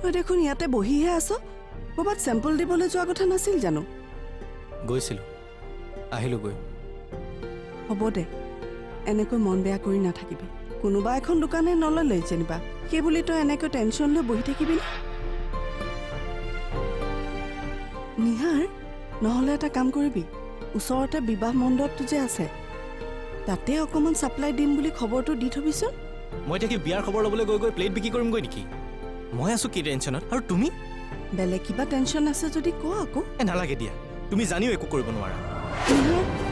তই দেখোন ইয়াতে বহিহে আছ ক'ৰবাত চেম্পল দিবলৈ যোৱা কথা নাছিল জানো গৈছিলোঁ আহিলোগৈ হ'ব দে এনেকৈ মন বেয়া কৰি নাথাকিবি কোনোবা এখন দোকানে নল'লে যেনিবা সেই বুলি তই এনেকৈ টেনশ্যন লৈ বহি থাকিবি নিহাৰ নহ'লে এটা কাম কৰিবি ওচৰতে বিবাহ মণ্ডপটো যে আছে তাতে অকণমান ছাপ্লাই দিম বুলি খবৰটো দি থবিচোন মই এতিয়া কি বিয়াৰ খবৰ ল'বলৈ গৈ গৈ প্লেট বিক্ৰী কৰিমগৈ নেকি মই আছোঁ কি টেনশ্যনত আৰু তুমি বেলেগ কিবা টেনশ্যন আছে যদি ক আকৌ নালাগে দিয়া তুমি জানিও একো কৰিব নোৱাৰা নিহাৰ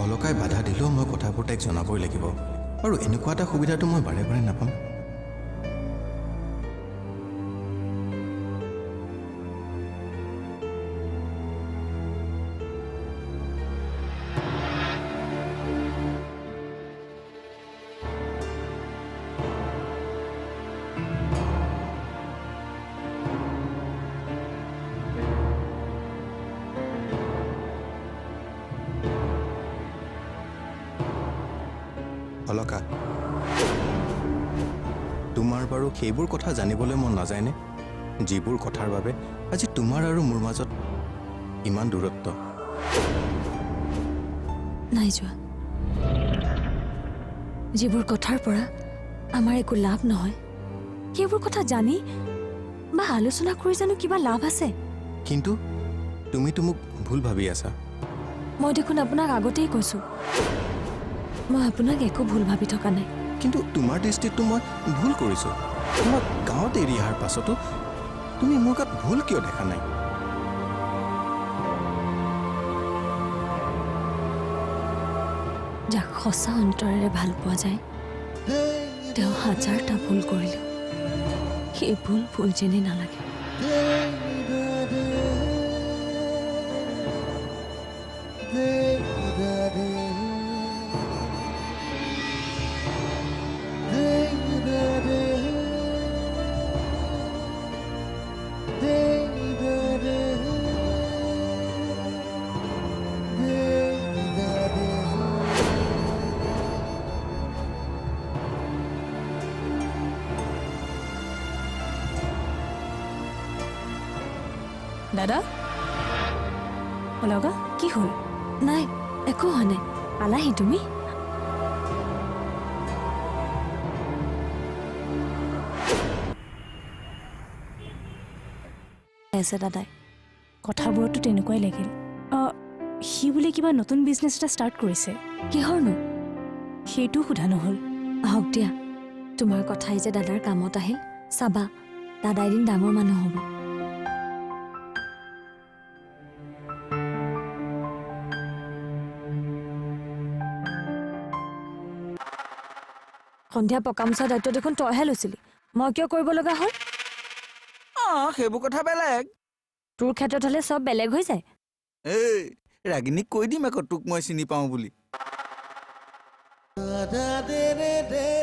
অলকাই বাধা দিলেও মই কথাবোৰ তাইক জনাবই লাগিব আৰু এনেকুৱা এটা সুবিধাটো মই বাৰে বাৰে নাপাম অলকা তোমাৰ বাৰু সেইবোৰ কথা জানিবলৈ মন নাযায়নে যিবোৰ কথাৰ বাবে আজি তোমাৰ আৰু মোৰ মাজত ইমান দূৰত্ব নাই যোৱা যিবোৰ কথাৰ পৰা আমাৰ একো লাভ নহয় সেইবোৰ কথা জানি বা আলোচনা কৰি জানো কিবা লাভ আছে কিন্তু তুমিতো মোক ভুল ভাবি আছা মই দেখোন আপোনাক আগতেই কৈছোঁ মই আপোনাক একো ভুল ভাবি থকা নাই কিন্তু তোমাৰ দৃষ্টিততো মই ভুল কৰিছোঁ তোমাক গাঁৱত এৰি অহাৰ পাছতো তুমি মোৰ গাত ভুল কিয় দেখা নাই যাক সঁচা অন্তৰেৰে ভাল পোৱা যায় তেওঁ হাজাৰটা ভুল কৰিলেও সেই ভুল ভুল যেনেই নালাগে দাদা অলকা কি হ'ল নাই একো হোৱা নাই পালাহি তুমি আছে দাদাই কথাবোৰতো তেনেকুৱাই লাগিল সি বোলে কিবা নতুন বিজনেছ এটা ষ্টাৰ্ট কৰিছে কিহৰনো সেইটো সোধা নহ'ল আহক দিয়া তোমাৰ কথাই যে দাদাৰ কামত আহিল চাবা দাদা এদিন ডাঙৰ মানুহ হ'ব সন্ধিয়া পকামোচা দায়িত্ব দেখোন তইহে লৈছিলি মই কিয় কৰিব লগা হ'ল সেইবোৰ কথা বেলেগ তোৰ ক্ষেত্ৰত হ'লে চব বেলেগ হৈ যায় এই ৰাগিনীক কৈ দিম আকৌ তোক মই চিনি পাওঁ বুলি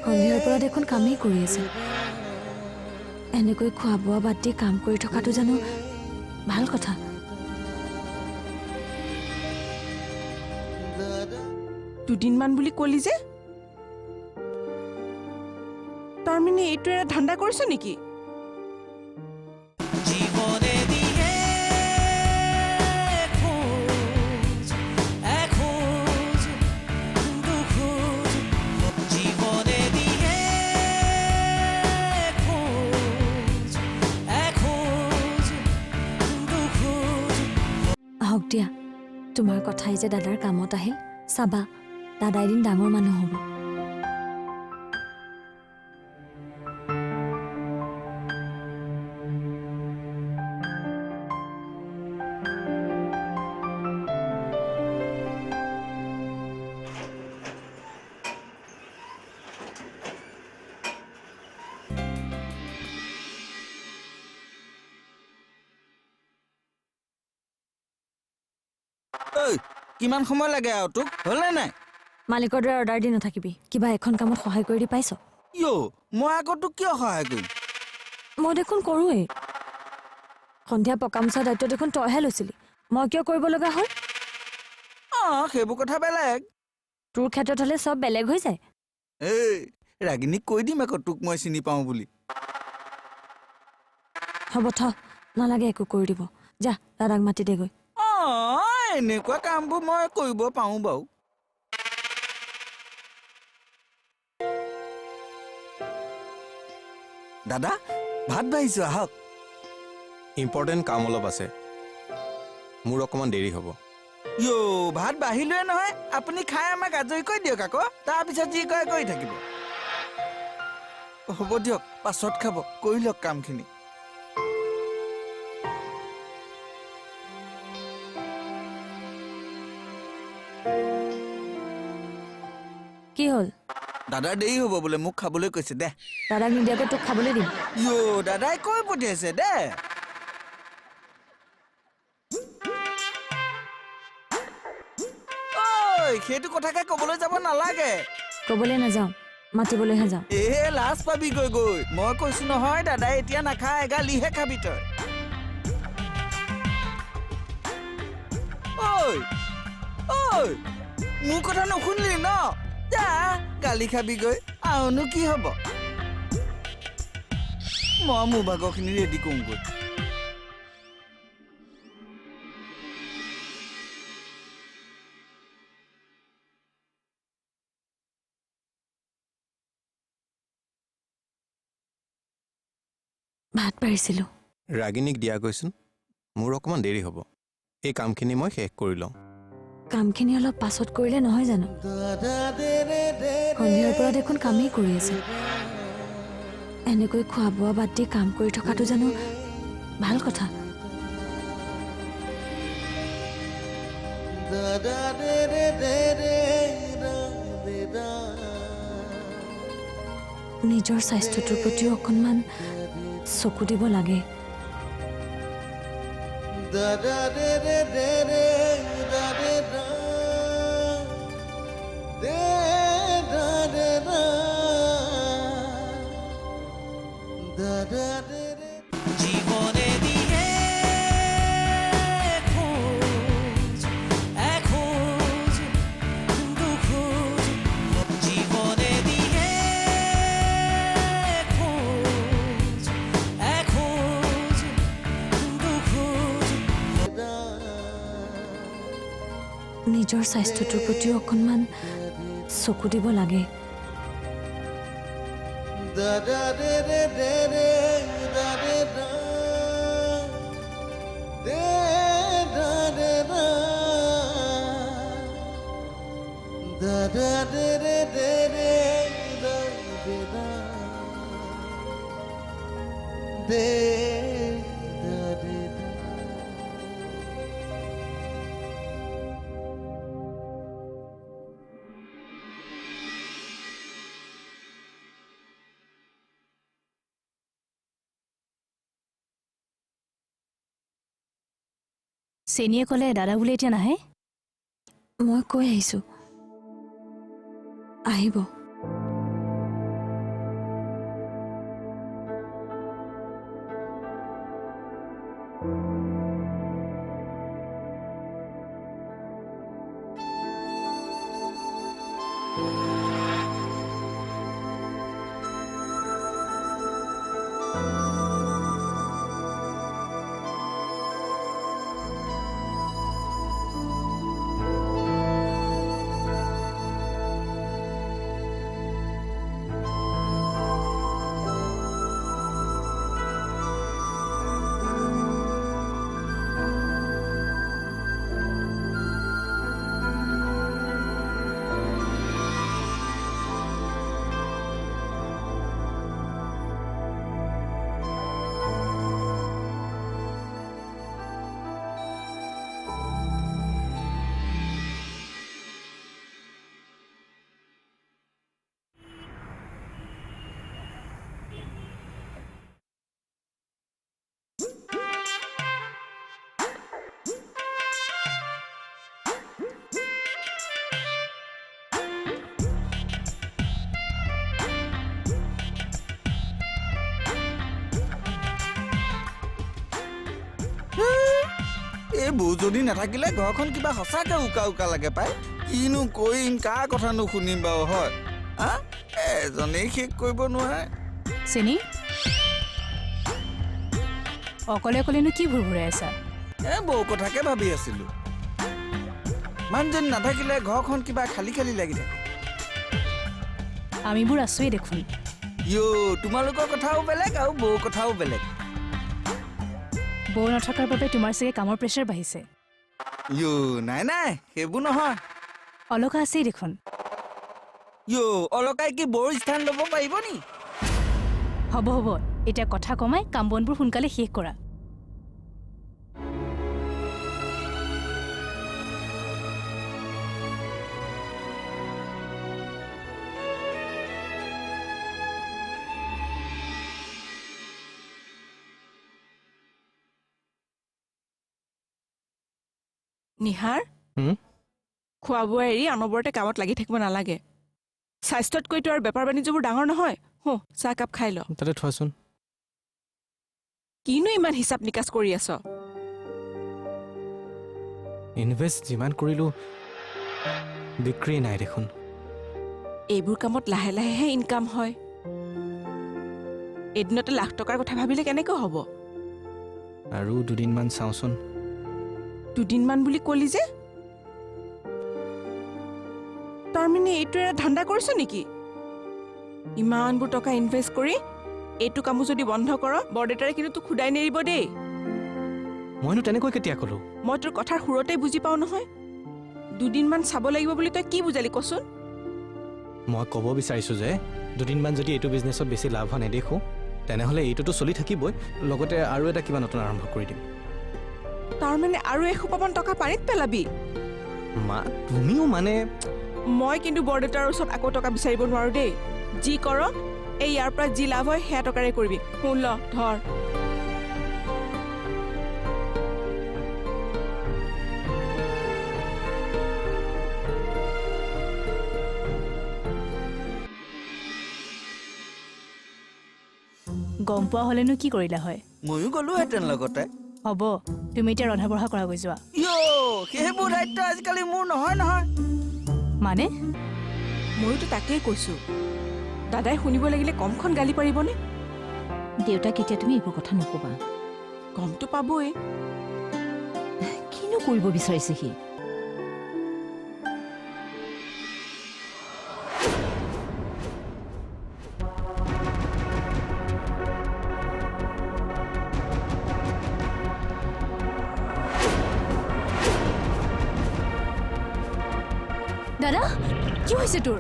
সন্ধিয়াৰ পৰা দেখোন কামেই কৰি আছে এনেকৈ খোৱা বোৱা বাদ দি কাম কৰি থকাটো জানো ভাল কথা দুদিনমান বুলি ক'লি যে তাৰমানে এইটো এটা ধান্দা কৰিছ নেকি আহক দিয়া তোমাৰ কথাই যে দাদাৰ কামত আহিল চাবা দাদা এদিন ডাঙৰ মানুহ হ'ব কিমান সময় লাগে আৰু তোক হ'লে নাই মালিকৰ দৰে অৰ্ডাৰ দি নাথাকিবি কিবা এখন কামত সহায় কৰি দি পাইছ মই আকৌ তোক কিয় সহায় কৰিম মই দেখোন কৰোৱেই সন্ধিয়া পকা মোচা দায়িত্ব দেখোন তইহে লৈছিলি মই কিয় কৰিব লগা হ'ল সেইবোৰ কথা বেলেগ তোৰ ক্ষেত্ৰত হ'লে চব বেলেগ হৈ যায় এই ৰাগিনীক কৈ দিম আকৌ তোক মই চিনি পাওঁ বুলি হ'ব থ নালাগে একো কৰি দিব যা দাদাক মাতি দেগৈ এনেকুৱা কামবোৰ মই কৰিব পাওঁ বাৰু দাদা ভাত বাঢ়িছো আহক ইম্পৰ্টেণ্ট কাম অলপ আছে মোৰ অকণমান দেৰি হ'ব ভাত বাঢ়িলোৱে নহয় আপুনি খাই আমাক আজৰি কৰি দিয়ক আকৌ তাৰপিছত যি কয় কৰি থাকিব হ'ব দিয়ক পাছত খাব কৰি লওক কামখিনি কি হ'ল দাদাৰ দেৰি হ'ব বোলে মোক খাবলৈ কৈছে দে দাদাক নিদিয়াকৈ তোক খাবলৈ দিম দাদাই কৈ পঠিয়াইছে দে সেইটো কথাকে কবলৈ যাব নালাগে ক'বলৈ নাযাওঁ মাতিবলৈহে যাওঁ লাজ পাবি গৈ মই কৈছো নহয় দাদাই এতিয়া নাখায় গালিহে খাবি তই মোৰ কথা নুশুনিলি ন যা গালি খাবি গৈ আৰুনো কি হব মই মোৰ ভাগৰখিনি ৰেডি কৰোঁগৈ ভাত পাৰিছিলোঁ ৰাগিনীক দিয়া গৈচোন মোৰ অকণমান দেৰি হ'ব এই কামখিনি মই শেষ কৰি লওঁ কামখিনি অলপ পাছত কৰিলে নহয় জানো সন্ধিয়াৰ পৰা দেখোন কামেই কৰি আছে এনেকৈ খোৱা বোৱা বাদ দি কাম কৰি থকাটো জানো ভাল কথা নিজৰ স্বাস্থ্যটোৰ প্ৰতিও অকণমান চকু দিব লাগে জীবনে দিয়ে খোঁজ এখোঁজ দুখোঁজ জীবনে দিয়ে খোঁজ এখোঁজ দুখোঁজ নিজৰ স্বাস্থ্যটোৰ প্ৰতিও অকণমান চকু দিব লাগে চেনিয়ে ক'লে দাদা বোলে এতিয়া নাহে মই কৈ আহিছোঁ আহিব এই বৌজনী নাথাকিলে ঘৰখন কিবা সঁচাকে উকা উকা লাগে পাই কিনো কৰিম কাৰ কথানো শুনিম বাৰু হয় এজনেই শেষ কৰিব নোৱাৰে চেনি অকলে অকলেনো কি ভুৰ ভুৰাই আছা বৌ কথাকে ভাবি আছিলো মানুহজনী নাথাকিলে ঘৰখন কিবা খালী খালী লাগি থাকে আমিবোৰ আছোৱেই দেখোন তোমালোকৰ কথাও বেলেগ আৰু বৌ কথাও বেলেগ বৌ নথকাৰ বাবে তোমাৰ চাগে কামৰ প্ৰেছাৰ বাঢ়িছে নাই নাই সেইবোৰ নহয় অলকা আছেই দেখোন অলকাই কি বৌৰ স্থান ল'ব পাৰিব নি হ'ব হ'ব এতিয়া কথা কমাই কাম বনবোৰ সোনকালে শেষ কৰা নিহাৰ হুম? খোৱা বোৱা এৰি অনবৰতে কামত লাগি থাকিব নালাগে স্বাস্থ্যতকৈতো আৰু বেপাৰ বাণিজ্যবোৰ ডাঙৰ নহয় চাহ কাপ খাই ল তাতে থোৱাচোন কিনো ইমান হিচাপ নিকাচ কৰি আছ ইনভেষ্ট যিমান কৰিলোঁ বিক্ৰী নাই দেখোন এইবোৰ কামত লাহে লাহেহে ইনকাম হয় এদিনতে লাখ টকাৰ কথা ভাবিলে কেনেকৈ হ'ব আৰু দুদিনমান চাওঁচোন দুদিনমান বুলি কলি যে তাৰমানে এইটো এটা ধান্দা কৰিছ নেকি ইমানবোৰ টকা ইনভেষ্ট কৰি এইটো কামো যদি বন্ধ কৰ বৰদেউতাৰে কিন্তু তোক খুদাই নেৰিব দেই মইনো তেনেকৈ কেতিয়া ক'লোঁ মই তোৰ কথাৰ সুৰতেই বুজি পাওঁ নহয় দুদিনমান চাব লাগিব বুলি তই কি বুজালি কচোন মই ক'ব বিচাৰিছোঁ যে দুদিনমান যদি এইটো বিজনেছত বেছি লাভ হোৱা নেদেখোঁ তেনেহ'লে এইটোতো চলি থাকিবই লগতে আৰু এটা কিবা নতুন আৰম্ভ কৰি দিম তাৰমানে আৰু এসোপামান টকা পানীত পেলাবি মা তুমিও মানে মই কিন্তু বৰদেউতাৰ ওচৰত আকৌ টকা বিচাৰিব নোৱাৰো দেই যি কৰ এই ইয়াৰ পৰা যি লাভ হয় সেয়া টকাৰে কৰিবি শুন ল ধৰ গম পোৱা হ'লেনো কি কৰিলা হয় ময়ো গলোহেঁতেন লগতে হ'ব তুমি এতিয়া ৰন্ধা বঢ়া কৰাগৈ যোৱা সেইবোৰ দায়িত্ব আজিকালি মোৰ নহয় নহয় মানে ময়োতো তাকেই কৈছো দাদাই শুনিব লাগিলে কমখন গালি পাৰিবনে দেউতাক এতিয়া তুমি এইবোৰ কথা নকবা গমটো পাবই কিনো কৰিব বিচাৰিছে সি দাদা কি হৈছে তোৰ